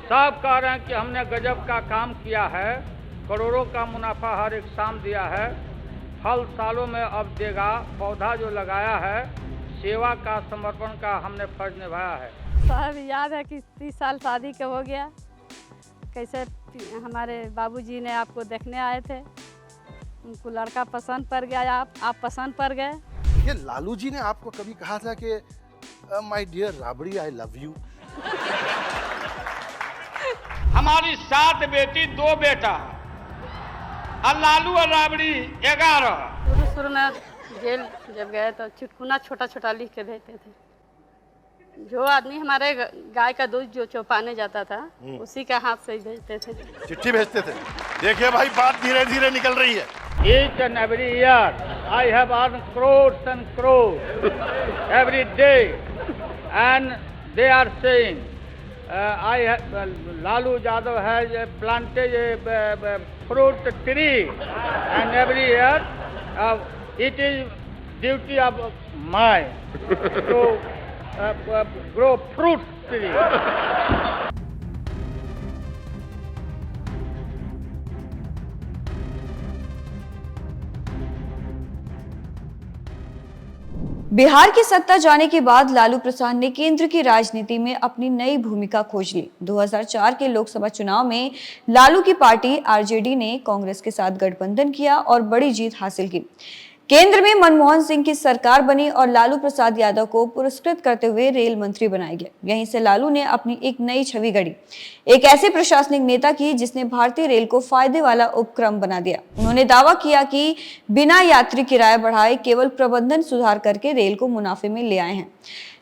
साफ कह रहे हैं कि हमने गजब का काम किया है, करोड़ों का मुनाफा हर एक शाम दिया है, फल सालों में अब देगा, पौधा जो लगाया है, सेवा का समर्पण का हमने फर्ज निभाया है। साहब याद है कि 30 साल शादी का हो गया, कैसे हमारे बाबूजी ने आपको देखने आए थे, उनको लड़का पसंद पड़ गया, आप पसंद पड़ गए। ये लालू जी ने आपको कभी कहा था कि my dear Rabri I love you? हमारी 7 बेटी 2 बेटा और लालू और राबड़ी 11। शुरू में जेल जब गए तो चुटकुना छोटा छोटा लिख के भेजते थे। जो आदमी हमारे गाय का दूध जो चौपाने जाता था उसी का हाथ से ही भेजते थे, चिट्ठी भेजते थे। देखिए भाई, बात धीरे धीरे निकल रही है। Each and every year I have earned crores and crores every day, and they are saying Lalu Yadav has planted a fruit tree, and every year it is duty of mine to grow fruit tree. Bihar की सत्ता जाने के बाद लालू प्रसाद ने केंद्र की राजनीति में अपनी नई भूमिका खोज ली। 2004 के लोकसभा चुनाव में लालू की पार्टी आरजेडी ने कांग्रेस के साथ गठबंधन किया और बड़ी जीत हासिल की। केंद्र में मनमोहन सिंह की सरकार बनी और लालू प्रसाद यादव को पुरस्कृत करते हुए रेल मंत्री बनाया गया। यहीं से लालू ने अपनी एक नई छवि गढ़ी, एक ऐसे प्रशासनिक नेता की जिसने भारतीय रेल को फायदे वाला उपक्रम बना दिया। उन्होंने दावा किया कि बिना यात्री किराया बढ़ाए केवल प्रबंधन सुधार करके रेल को मुनाफे में ले आए हैं।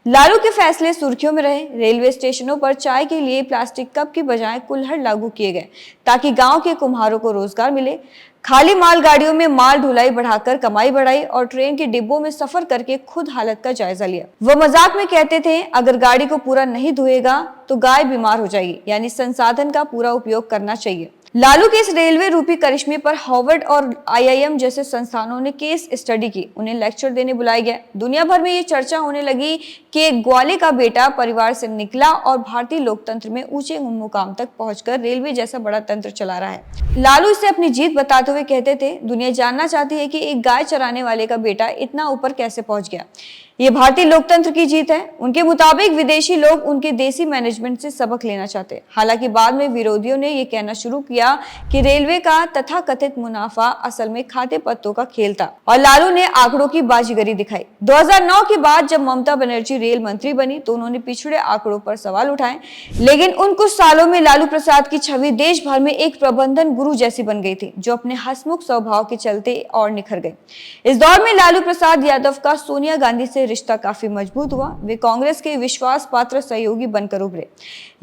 लालू के फैसले सुर्खियों में रहे। रेलवे स्टेशनों पर चाय के लिए प्लास्टिक कप की बजाय कुल्हड़ लागू किए गए ताकि गांव के कुम्हारों को रोजगार मिले। खाली माल गाड़ियों में माल ढुलाई बढ़ाकर कमाई बढ़ाई और ट्रेन के डिब्बों में सफर करके खुद हालत का जायजा लिया। वो मजाक में कहते थे, अगर गाड़ी को पूरा नहीं धोएगा तो गाय बीमार हो जाएगी, यानी संसाधन का पूरा उपयोग करना चाहिए। लालू के इस रेलवे रूपी करिश्मे पर हार्वर्ड और आईआईएम जैसे संस्थानों ने केस स्टडी की, उन्हें लेक्चर देने बुलाया गया। दुनिया भर में ये चर्चा होने लगी कि एक ग्वाले का बेटा परिवार से निकला और भारतीय लोकतंत्र में ऊंचे मुकाम तक पहुंचकर रेलवे जैसा बड़ा तंत्र चला रहा है। लालू इसे अपनी जीत बताते हुए कहते थे, दुनिया जानना चाहती है कि एक गाय चराने वाले का बेटा इतना ऊपर कैसे पहुंच गया। ये भारतीय लोकतंत्र की जीत है। उनके मुताबिक विदेशी लोग उनके देसी मैनेजमेंट से सबक लेना चाहते। हालांकि बाद में विरोधियों ने यह कहना शुरू किया कि रेलवे का तथाकथित मुनाफा असल में खाते पत्तों का खेल था और लालू ने आंकड़ों की बाजीगरी दिखाई। 2009 के बाद जब ममता बनर्जी रेल मंत्री बनी तो उन्होंने पिछड़े आंकड़ों पर सवाल उठाए, लेकिन उन कुछ सालों में लालू प्रसाद की छवि देश भर में एक प्रबंधन गुरु जैसी बन गई थी, जो अपने हंसमुख स्वभाव के चलते और निखर गए। इस दौर में लालू प्रसाद यादव का सोनिया गांधी से रिश्ता काफी मजबूत हुआ। वे कांग्रेस के विश्वास पात्र सहयोगी बनकर उभरे।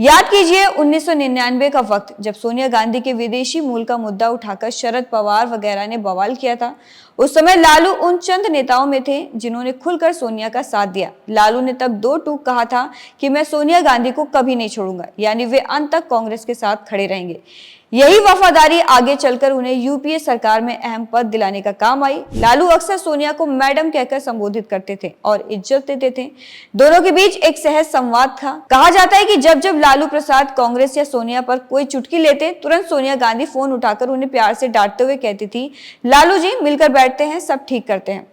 याद कीजिए 1999 का वक्त, जब सोनिया गांधी के विदेशी मूल का मुद्दा उठाकर शरद पवार वगैरह ने बवाल किया था। उस समय लालू उन चंद नेताओं में थे जिन्होंने खुलकर सोनिया का साथ दिया। लालू ने तब 2 टूक कहा था कि मैं सोनिया गांधी को कभी नहीं छोड़ूंगा, यानी वे अंत तक कांग्रेस के साथ खड़े रहेंगे। यही वफादारी आगे चलकर उन्हें यूपीए सरकार में अहम पद दिलाने का काम आई। लालू अक्सर सोनिया को मैडम कहकर संबोधित करते थे और इज्जत देते थे। दोनों के बीच एक सहज संवाद था। कहा जाता है कि जब जब लालू प्रसाद कांग्रेस या सोनिया पर कोई चुटकी लेते, तुरंत सोनिया गांधी फोन उठाकर उन्हें प्यार से डांटते हुए कहती थी, लालू जी मिलकर बैठते हैं, सब ठीक करते हैं।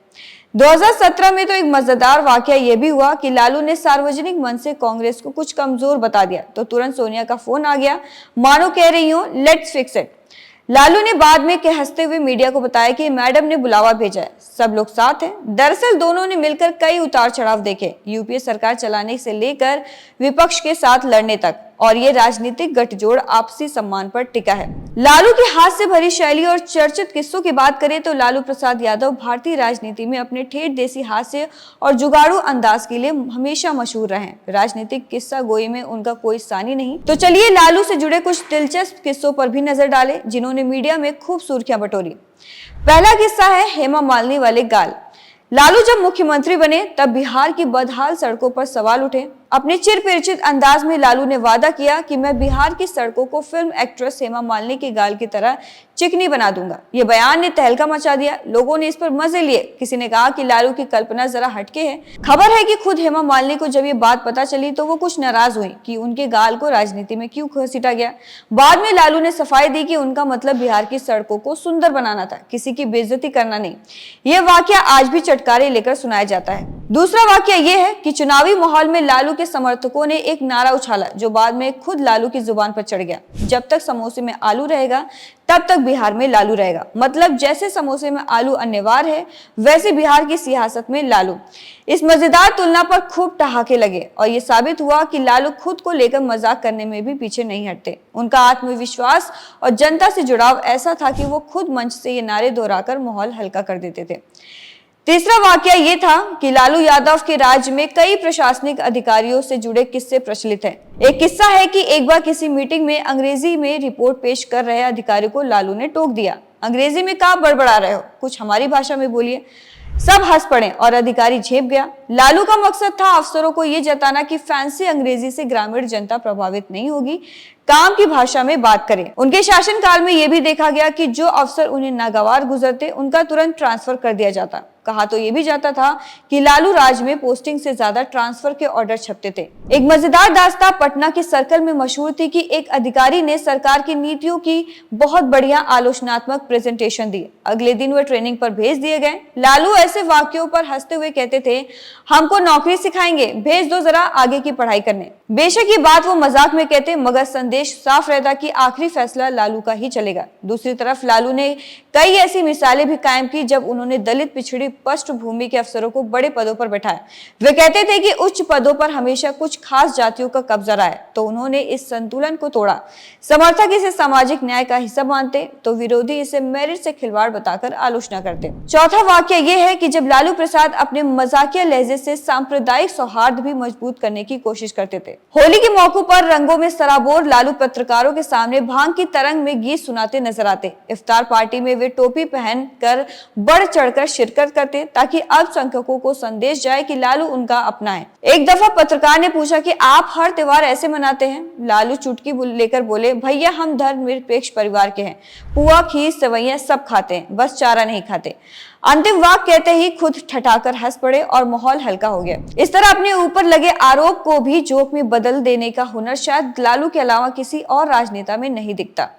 2017 में तो एक मजेदार वाकया यह भी हुआ कि लालू ने सार्वजनिक मंच से कांग्रेस को कुछ कमजोर बता दिया तो तुरंत सोनिया का फोन आ गया, मानो कह रही हूं लेट्स फिक्स इट। लालू ने बाद में हंसते हुए मीडिया को बताया कि मैडम ने बुलावा भेजा है, सब लोग साथ हैं। दरअसल दोनों ने मिलकर कई उतार चढ़ाव देखे, यूपीए सरकार चलाने से लेकर विपक्ष के साथ लड़ने तक, और ये राजनीतिक गठजोड़ आपसी सम्मान पर टिका है। लालू की हाथ से भरी शैली और चर्चित किस्सों की बात करें तो लालू प्रसाद यादव भारतीय राजनीति में अपने ठेठ देसी हास्य और जुगाड़ू अंदाज के लिए हमेशा मशहूर रहे। राजनीतिक किस्सा गोई में उनका कोई सानी नहीं। तो चलिए लालू से जुड़े कुछ दिलचस्प किस्सों पर भी नजर डालें जिन्होंने मीडिया में खूब सुर्खियां बटोरी। पहला किस्सा है हेमा मालिनी वाले गाल। लालू जब मुख्यमंत्री बने तब बिहार की बदहाल सड़कों पर सवाल उठे। अपने चिरपरिचित अंदाज में लालू ने वादा किया कि मैं बिहार की सड़कों को फिल्म एक्ट्रेस हेमा मालिनी के गाल की तरह चिकनी बना दूंगा। ये बयान ने तहलका मचा दिया। लोगों ने इस पर मजे लिए। किसी ने कहा कि लालू की कल्पना जरा हटके है। खबर है कि खुद हेमा मालिनी को जब ये बात पता चली तो वो कुछ नाराज हुई कि उनके गाल को राजनीति में क्यों घसीटा गया। बाद में लालू ने सफाई दी कि उनका मतलब बिहार की सड़कों को सुंदर बनाना था, किसी की बेइज्जती करना नहीं। यह वाकया आज भी चटकारे लेकर सुनाया जाता है। दूसरा वाकया यह है कि चुनावी माहौल में लालू के समर्थकों ने एक नारा उछाला जो बाद में खुद लालू की जुबान पर चढ़ गया, जब तक समोसे में आलू रहेगा तब तक बिहार में लालू रहेगा। मतलब जैसे समोसे में आलू अनिवार्य है, वैसे बिहार की सियासत में लालू। इस मजेदार तुलना पर खूब ठहाके लगे और ये साबित हुआ कि लालू खुद को लेकर मजाक करने में भी पीछे नहीं हटते। उनका आत्मविश्वास और जनता से जुड़ाव ऐसा था कि वो खुद मंच से ये नारे दोहराकर माहौल हल्का कर देते थे। तीसरा वाकया ये था कि लालू यादव के राज्य में कई प्रशासनिक अधिकारियों से जुड़े किस्से प्रचलित हैं। एक किस्सा है कि एक बार किसी मीटिंग में अंग्रेजी में रिपोर्ट पेश कर रहे अधिकारी को लालू ने टोक दिया, अंग्रेजी में क्या बड़बड़ा रहे हो, कुछ हमारी भाषा में बोलिए। सब हंस पड़े और अधिकारी झेप गया। लालू का मकसद था अफसरों को ये जताना कि फैंसी अंग्रेजी से ग्रामीण जनता प्रभावित नहीं होगी, काम की भाषा में बात करें। उनके शासनकाल में यह भी देखा गया कि जो अफसर उन्हें नागवार गुजरते उनका तुरंत ट्रांसफर कर दिया जाता। कहा तो यह भी जाता था कि लालू राज में पोस्टिंग से ज्यादा ट्रांसफर के ऑर्डर छपते थे। एक मजेदार दास्तां पटना के सर्कल में मशहूर थी कि एक अधिकारी ने सरकार की नीतियों की बहुत बढ़िया आलोचनात्मक प्रेजेंटेशन दी। अगले दिन वह ट्रेनिंग पर भेज दिए गए। लालू ऐसे वाक्यों पर हंसते हुए कहते थे, हमको नौकरी सिखाएंगे, भेज दो जरा आगे की पढ़ाई करने। बेशक ये बात वो मजाक में कहते, मगर संदेश साफ रहता कि आखिरी फैसला लालू का ही चलेगा। दूसरी तरफ लालू ने कई ऐसी मिसालें भी कायम की जब उन्होंने दलित पिछड़ी पृष्ठभूमि के अफसरों को बड़े पदों पर बैठाया। वे कहते थे कि उच्च पदों पर हमेशा कुछ खास जातियों का कब्जा रहा है, तो उन्होंने इस संतुलन को तोड़ा। समर्थक इसे सामाजिक न्याय का हिस्सा मानते तो विरोधी इसे मेरिट से खिलवाड़ बताकर आलोचना करते। चौथा वाक्य यह है कि जब लालू प्रसाद अपने मजाकिया लहजे से सांप्रदायिक सौहार्द भी मजबूत करने की कोशिश करते थे। होली के मौके पर रंगों में सराबोर लालू पत्रकारों के सामने भांग की तरंग में गीत सुनाते नजर आते। इफ्तार पार्टी में वे टोपी पहनकर बढ़ चढ़कर शिरकत करते ताकि अल्पसंख्यकों को संदेश जाए कि लालू उनका अपना है। एक दफा पत्रकार ने पूछा कि आप हर त्योहार ऐसे मनाते हैं? लालू चुटकी लेकर बोले, भैया हम धर्मनिरपेक्ष परिवार के हैं, पुआ खीर सेवैयां सब खाते हैं, बस चारा नहीं खाते। अंतिम वाक्य कहते ही खुद ठठाकर हंस पड़े और माहौल हल्का हो गया। इस तरह अपने ऊपर लगे आरोप को भी जोक में बदल देने का हुनर शायद लालू के अलावा किसी और राजनेता में नहीं दिखता।